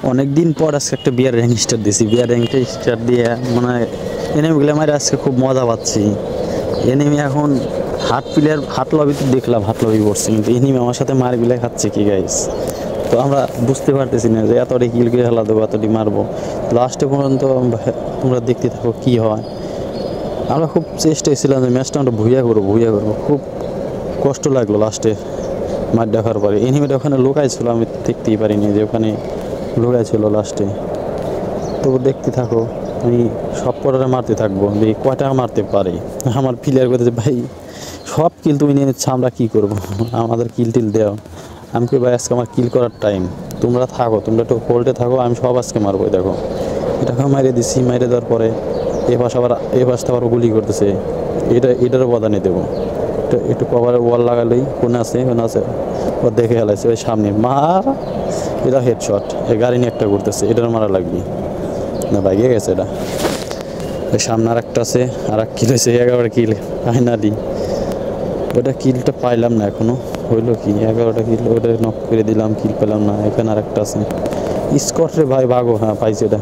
অনেকদিন পর আজকে একটা বিয়ার র্যাঙ্ক স্টার্ট দিয়েছি। বিয়ার র্যাঙ্কটা স্টার্ট দিয়ে মানে এনিমিগুলো মারে আজকে খুব মজা পাচ্ছি। এনিমি এখন হাট প্লেয়ার হাট লবিতে দেখলাম, হাট লবি পড়ছে, কিন্তু এনিমি আমার সাথে মারগুলো খাচ্ছে কি গাইস। তো আমরা বুঝতে পারতেছি না যে এতটি কিল করে খেলা দেবো, এতটি মারবো। লাস্টে পর্যন্ত তোমরা দেখতে থাকো কী হয়। আমরা খুব চেষ্টায় ছিলাম যে ম্যাচটা আমরা ভুইয়া করবো। খুব কষ্ট লাগলো লাস্টে মার দেখার পরে। এনিমিটা ওখানে লুকাই ছিল, আমি দেখতেই পারিনি যে ওখানে লুকাই ছিল লাস্টে। তবু দেখতে থাকো, আমি সব পরে মারতে থাকবো, দেখি কয়টা মারতে পারে। আমার প্লেয়ার করতেছে ভাই সব কিল তুমি নিয়ে নিচ্ছ, আমরা কী করবো, আমাদের কিল টিল দেও। আমি কি ভাই আজকে আমার কিল করার টাইম, তোমরা থাকো, তোমরা একটু হোল্ডে থাকো, আমি সব আজকে মারবো। দেখো এটাকে মারিয়ে দিচ্ছি, মারিয়ে দেওয়ার পরে এ পাশে আবার গুলি করতেছে। এটারও বদানি দেবো। একটু কভার ওয়াল লাগালেই কোনে আছে ও দেখে ফেলাইছে ওই সামনে মার। এটা হেডশট, এই গাড়ি নিয়ে একটা করতেছে, এটার মারা লাগবে না, ভাগিয়ে গেছে এটা। ওই সামনে আর একটা আছে, আর এক কিল হয়েছে, 11 কিল ফাইনালি। ওটা কিলটা পাইলাম না এখনো, হইলো কি 11টা কিল, ওটা নক করে দিলাম, কিল পেলাম না। এখানে আর একটা আছে স্কট রে ভাই, ভাগো। হ্যাঁ পাইছি এটা,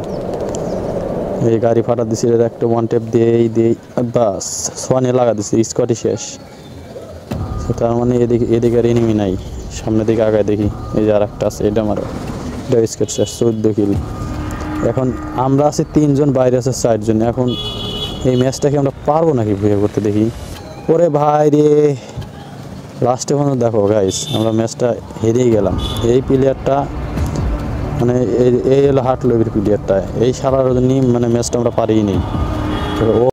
এই গাড়ি ফাটা দিছি, একটা ওয়ান টেপ দিয়ে বাস সোয়ানে লাগা দিছি, স্কটই শেষ। তার মানে এদিকে আর এনিমি নাই, সামনের দিকে আগায় দেখি এই যে আর একটা আছে, এটা মারো। এটা স্কট শেষ, 14 কিল। এখন আমরা আছি 3 জন, বাইরে আছে 4 জন। এখন এই ম্যাচটাকে আমরা পারবো নাকি ভুয়া করতে দেখি। ওরে ভাই রে, লাস্টে পর্যন্ত দেখো গাইস আমরা ম্যাচটা হেরেই গেলাম। এই প্লেয়ারটা মানে এই হলো হাট লবির প্লেয়ারটা, এই সারার জন্য মানে ম্যাচটা আমরা পারিই নেই। ও